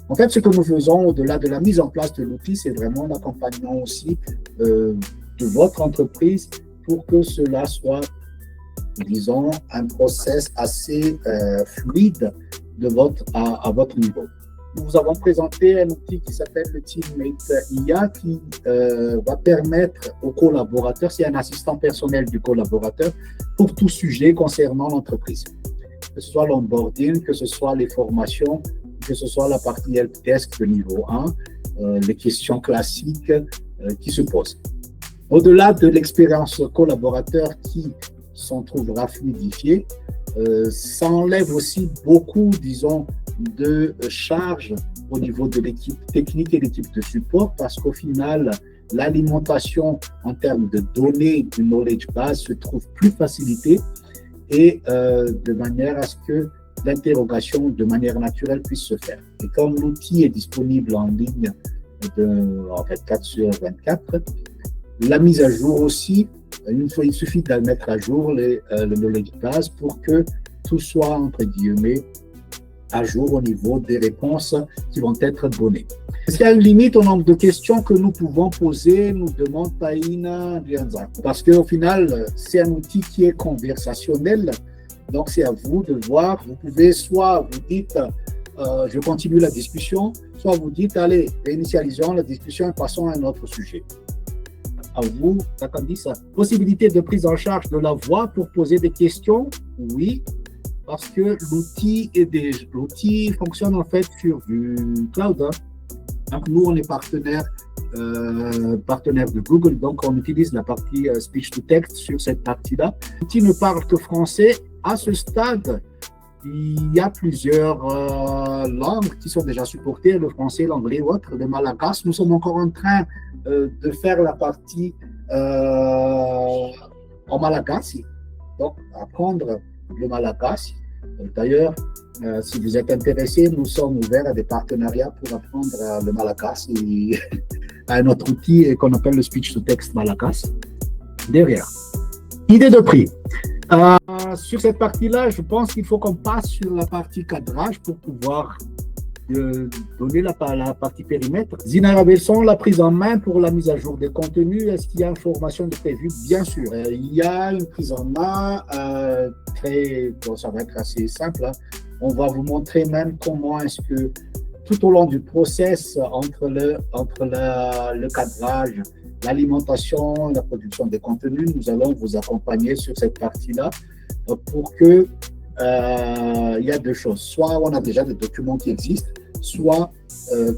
En fait, ce que nous faisons au-delà de la mise en place de l'outil, c'est vraiment l'accompagnement aussi de votre entreprise pour que cela soit, disons, un process assez fluide à votre niveau. Nous vous avons présenté un outil qui s'appelle le Teammate IA qui va permettre aux collaborateurs, c'est un assistant personnel du collaborateur, pour tout sujet concernant l'entreprise. Que ce soit l'onboarding, que ce soit les formations, que ce soit la partie helpdesk de niveau 1, les questions classiques qui se posent. Au-delà de l'expérience collaborateur qui s'en trouvera fluidifiée, ça enlève aussi beaucoup, disons, de charges au niveau de l'équipe technique et l'équipe de support parce qu'au final, l'alimentation en termes de données du knowledge base se trouve plus facilitée et de manière à ce que l'interrogation de manière naturelle puisse se faire. Et comme l'outil est disponible en ligne en 24/24, la mise à jour aussi, il suffit de mettre à jour le knowledge base pour que tout soit, entre guillemets, à jour au niveau des réponses qui vont être données. Est-ce qu'il y a une limite au nombre de questions que nous pouvons poser, nous demande Païna Dianza. Parce qu'au final, c'est un outil qui est conversationnel, donc c'est à vous de voir. Vous pouvez soit vous dites, je continue la discussion, soit vous dites, allez, réinitialisons la discussion et passons à un autre sujet. À vous, ça. Possibilité de prise en charge de la voix pour poser des questions, oui. Parce que l'outil fonctionne en fait sur du cloud. Donc nous, on est partenaire de Google, donc on utilise la partie speech to text sur cette partie-là. L'outil ne parle que français. À ce stade, il y a plusieurs langues qui sont déjà supportées, le français, l'anglais ou autre, le malagasy. Nous sommes encore en train de faire la partie en malagasy, donc apprendre le malagasy. D'ailleurs, si vous êtes intéressé, nous sommes ouverts à des partenariats pour apprendre le malagasy à un autre outil qu'on appelle le speech to text malagasy. Derrière. Idée de prix. Sur cette partie-là, je pense qu'il faut qu'on passe sur la partie cadrage pour pouvoir donner la partie périmètre. Zinara Belson, la prise en main pour la mise à jour des contenus, est-ce qu'il y a une formation de prévue? Bien sûr, il y a une prise en main ça va être assez simple. Hein. On va vous montrer même comment est-ce que tout au long du process entre le cadrage, l'alimentation, la production des contenus, nous allons vous accompagner sur cette partie-là pour que il y a deux choses. Soit on a déjà des documents qui existent, soit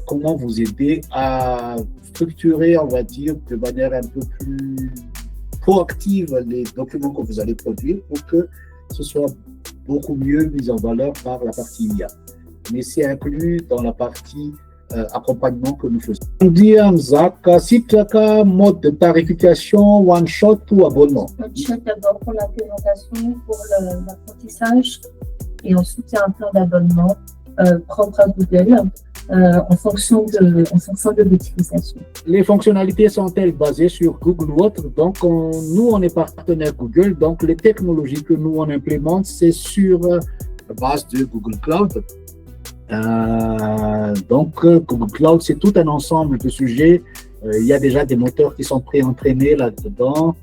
comment vous aider à structurer, on va dire, de manière un peu plus proactive les documents que vous allez produire pour que ce soit beaucoup mieux mis en valeur par la partie IA. Mais c'est inclus dans la partie accompagnement que nous faisons. On dit si tu as mode de tarification, one shot ou abonnement. One shot d'abord pour la présentation, pour l'apprentissage, et ensuite il y a un plan d'abonnement propre à Google en fonction de l'utilisation. Les fonctionnalités sont-elles basées sur Google ou autre? Donc nous on est partenaire Google, donc les technologies que nous on implémente c'est sur la base de Google Cloud. Donc Google Cloud c'est tout un ensemble de sujets, il y a déjà des moteurs qui sont pré-entraînés là-dedans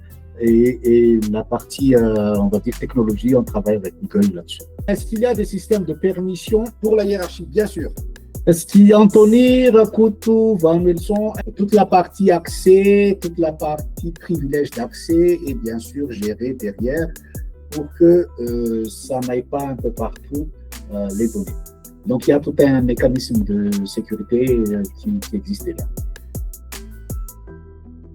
et la partie on va dire technologie, on travaille avec Google là-dessus. Est-ce qu'il y a des systèmes de permission pour la hiérarchie? Bien sûr. Est-ce qu'il y a Anthony, Rakutu, Van Wilson, toute la partie accès, toute la partie privilège d'accès et bien sûr gérer derrière pour que ça n'aille pas un peu partout les données. Donc, il y a tout un mécanisme de sécurité qui existe là.